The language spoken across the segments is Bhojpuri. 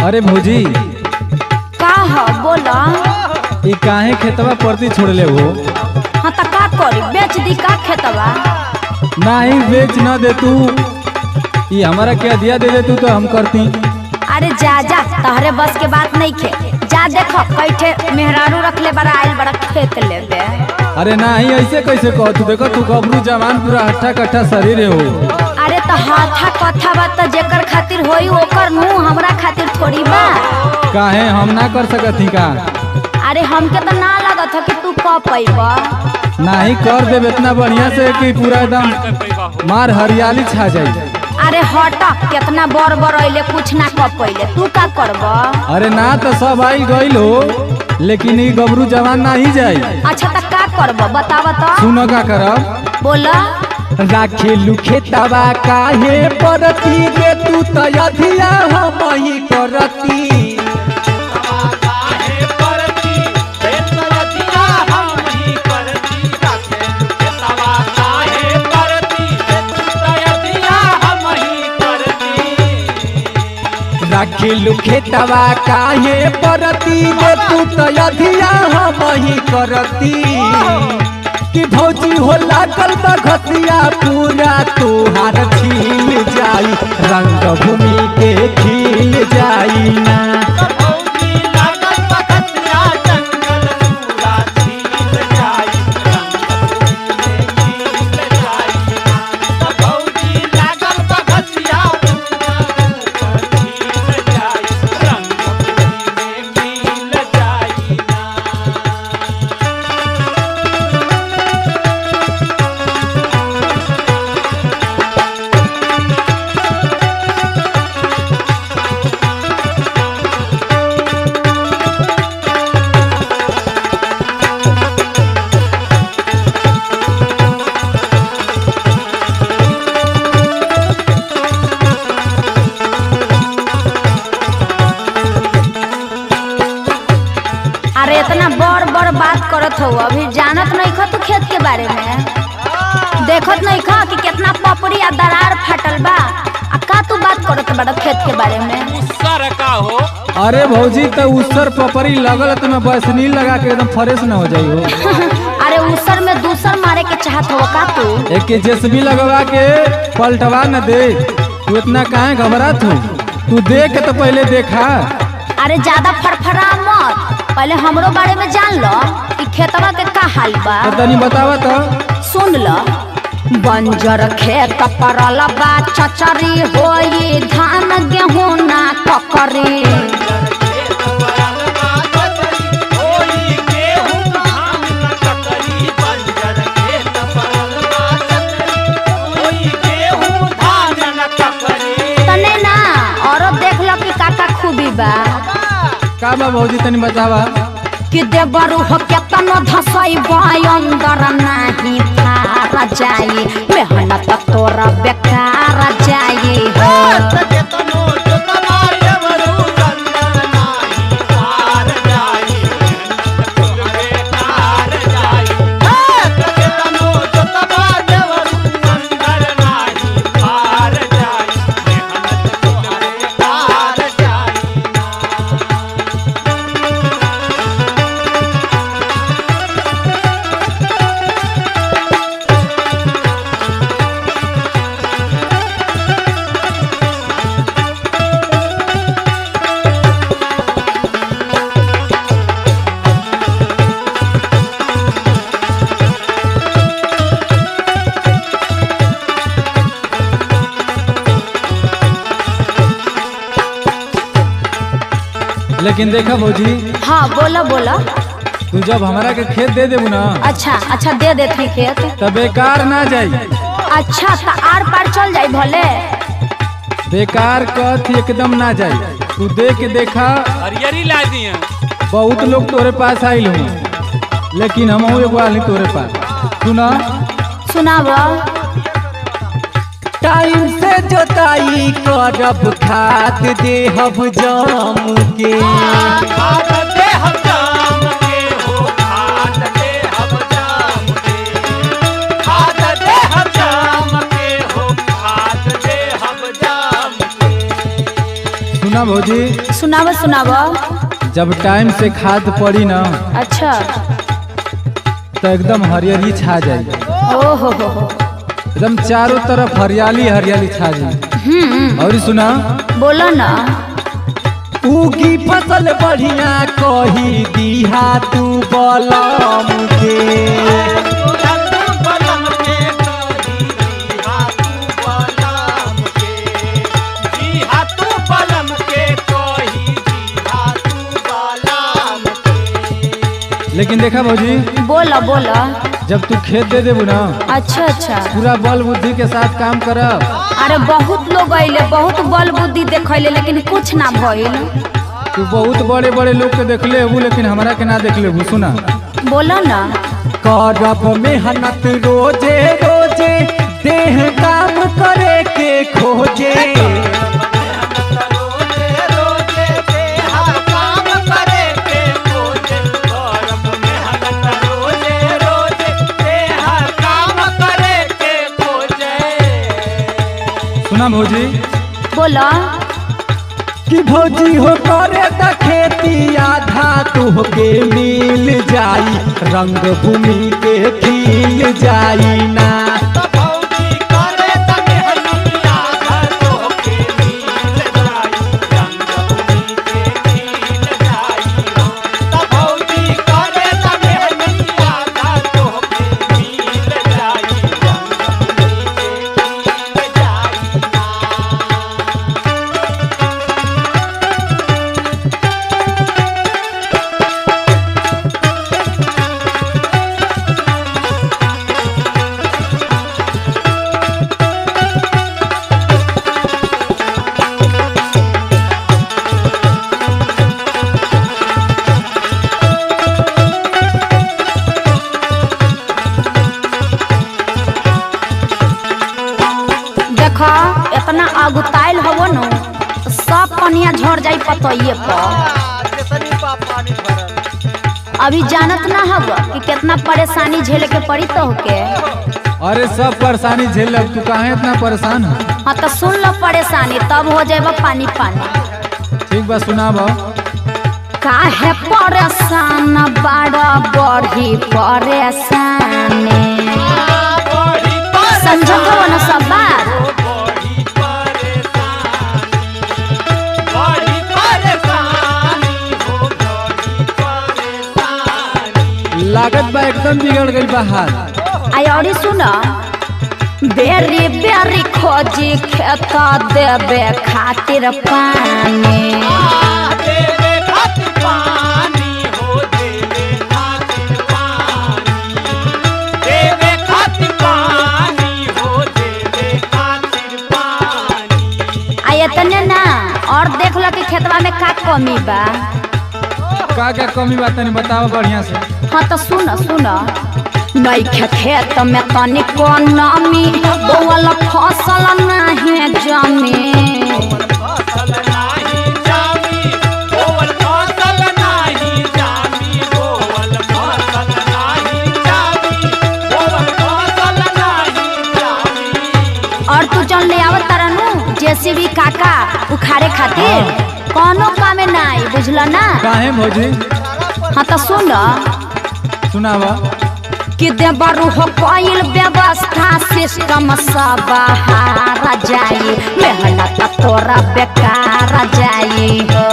अरे भौजी का हो बोला। ये काहे खेतवा परती छोड़ले हो? हाँ तो का करी, बेच दी का खेतवा? नहीं बेच न दे तू, ये हमारा क्या दिया दे तू तो हम करती। अरे जा जा, तहरे बस के बात नहीं खे। जा देखो कैठे मेहरारू रख ले बड़ा आइल बड़ा खेत लेबे। अरे नहीं ऐसे कैसे कह तू, देखो तू गबरू जवान पूरा हट्ठा कट्ठा शरीर हो। अरे तो हाथा कथा बात तो जेकर खातिर होई ओकर मुंह, हमरा खातिर थोड़ी बा। काहे हम ना कर सकत ही का? अरे हमके तो ना लागत हो कि तू कह पैबा। नहीं कर देब इतना बढ़िया से कि पूरा एकदम मार हरियाली छा जाए। अरे हटा, कितना बर बर अइले कुछ ना कह पइले, तू का करबा? अरे ना तो सब आई गइल हो, लेकिन ये गबरू जवान ना ही जाई। अच्छा तो का करबा बतावा तो। सुनो का करब, बोला। राखेलू खेतवा काहे परती दे तू तयधिया हम ही करती। राखेलू खेतवा काहे परती दे तू तयधिया हम ही करती। कि भौजी हो लागल बघसिया पूरा तोहार छील जाई, रंग भूमि के खिल जाई ना। अरे इतना बड़ बड़ बात करत हो, अभी जानत नहीं खा तू खेत के बारे में? देखत नहीं खा कि कितना पपड़ी या दरार फाटल बा? आ का तू बात करत बड़ा खेत के बारे में? उसर का हो? अरे भौजी तो उसर पपड़ी लगल तो मैं बसनील लगा के एकदम फ्रेश न हो जाई हो। अरे उसर में दूसर मारे के चाहत हो का तू? एक के जेसबी लगवा के पलटवा न दे, तू इतना काहे घबरात हो? तू देख तो पहले देखा। अरे ज्यादा फड़फड़ा मत, पहले हमरो बारे में जान लो कि खेतवा के का हाल बा। तो तनी बतावा तो। सुन लो, बंजर खेत परल बा चचरी होई, धान गेहूं ना ककरी। तने ना औरत देख लो कि काका खूबी बा। का बा भौजी तनी बतावा। कि देवरू हो केतनो धसई अंदर नहीं थारा जाई, मेहनत तोरा बेकार जाई हो। लेकिन देखा भौजी, हाँ बोला बोला। तू जब हमारा के खेत दे देबू ना, अच्छा अच्छा दे देती खेत। तो बेकार ना जाई। अच्छा तो आर पार चल जाई भले। बेकार कथ एकदम ना जाई। तू दे के देखा, हरियरी ला दिए। बहुत लोग तोरे पास आइल हूँ, लेकिन हम एगो आली तोरे पास। सुना सुनाव। टाइम से जोताई करब, खाद देहब जाम के। सुना भौजी, सुनावा सुनावा। जब टाइम से खाद पड़ी ना अच्छा। तो एकदम हरियाली छा जाए, ओहो हो। एकदम चारों तरफ हरियाली हरियाली छा जाए। और सुना, बोलो ना। उगी फसल बढ़िया कही दिहा तू बलम के। लेकिन देखा भौजी, बोला बोला। जब तू खेत दे देबू ना, अच्छा अच्छा। पूरा बल बुद्धि के साथ काम करब। अरे बहुत लोग अइले, बहुत बल बुद्धि देखैले, लेकिन कुछ ना भइल। तू बहुत बड़े बड़े लोग के देख ले हबू, लेकिन हमारा के ना देख लेबू। सुना, बोला ना। करब मेहनत रोजे रोजे, देह काम करे के खोजे। सुना भौजी, बोला कि भौजी हो करे त खेती आधा तुहके मिल जाई, रंग भूमि के खिल जाई ना। इतना अगुताइल हवो न, सब पनिया झड़ जाई पतइये पर। अभी जानत ना हव कि कितना परेशानी झेले के पड़ी तो के। अरे सब परेशानी झेल लब, तू काहे इतना परेशान है? हाँ तो सुन लो परेशानी, तब हो जाएगा पानी पानी। ठीक बा, सुनाब। काहे परेशान बड़ा बढ़ी परेशानी, समझो न सब बात। लागत बा एकदम बिगड़ गई बा हाल। और सुना, बेरी बेरी खोजी खेत देवे खातिर पानी। इतने ना, और देख लो कि खेतवा में का कमी बा। का क्या कमी बा तनी बताओ बढ़िया से। हाँ तो सुन सुन, नहीं खेत में तनिको नमी, बोवल फसल नहीं जमी। और तू जन ले आवत तरनु जेसीबी काका उखाड़े खातिर, कोनो कामे नहीं, बुझल ना? काहे भौजी? हाँ तो सुन, सुनावा। कि देवरू हो कोइल व्यवस्था सिस्टम सब हारा जाई, मेहनत तोरा बेकार जाई हो।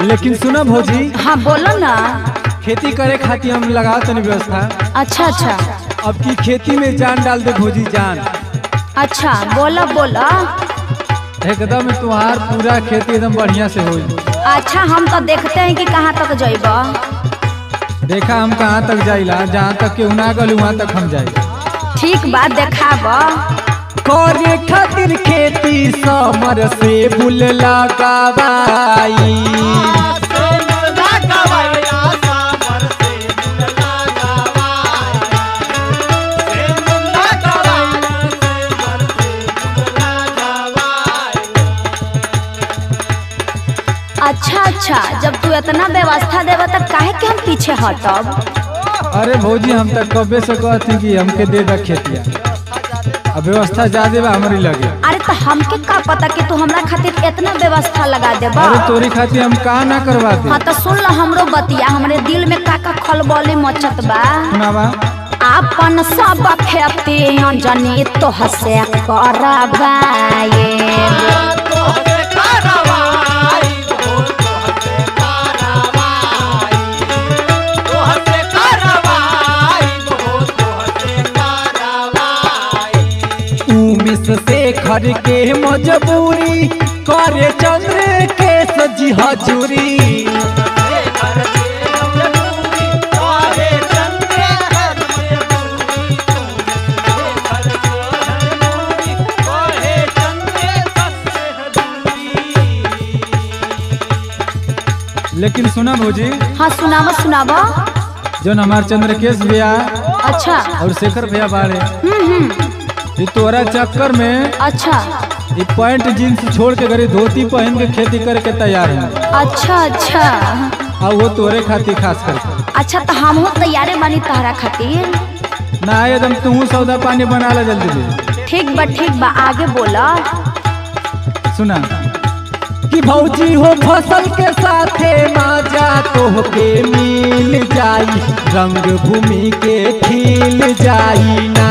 लेकिन सुना भौजी। हाँ बोलो ना। खेती करे खातिर हम लगाओ तनी व्यवस्था। अच्छा अच्छा। अब की खेती में जान डाल दे भौजी, जान। अच्छा बोला बोला। एकदम तुम्हार पूरा खेती एकदम बढ़िया से होई। अच्छा हम तो देखते हैं कि कहाँ तक जाइबा। देखा हम कहाँ तक जाइला, जहाँ तक केहू ना गल वहाँ तक हम जाइला। ठीक बात देखाबा। करे खातिर खेती समर से बुल लगावाई। अच्छा अच्छा जब तू इतना व्यवस्था देवा तब काहे के हम पीछे हटब। अरे भौजी हम तक कबे से कहती कि हमके दे दा खेतिया, अब व्यवस्था ज्यादा बा हमारी लगे। अरे तो हमके का पता कि तू हमरा खातिर इतना व्यवस्था लगा देबा। अरे तोरी खातिर हम का ना करवा दे। हाँ तो सुन लो हमरो बतिया, हमरे दिल में का खलबली मचत बा। सुनावा। आपन सब खेती अंजनी तो हसे करवाए। से घर के मजबूरी करे चंद्र के सजी हजूरी। लेकिन सुना भौजी। हाँ सुनावा सुनावा। जो हमार चंद्रकेश भैया अच्छा और शेखर भैया बाड़े, ये तोरा चक्कर में अच्छा ये पैंट जींस छोड़ के गरी धोती पहन के खेती करे के तैयार है। अच्छा अच्छा और वो तोरे खातिर खास करके। अच्छा तो हम हो तैयारे बानी तहरा खातिर। ना एकदम तू सौदा पानी बना ला जल्दी। ठीक बा आगे बोला। सुना कि भौजी हो फसल के साथे माजा तोहके मिल जाई, रंग भूमि के खिल जाई ना।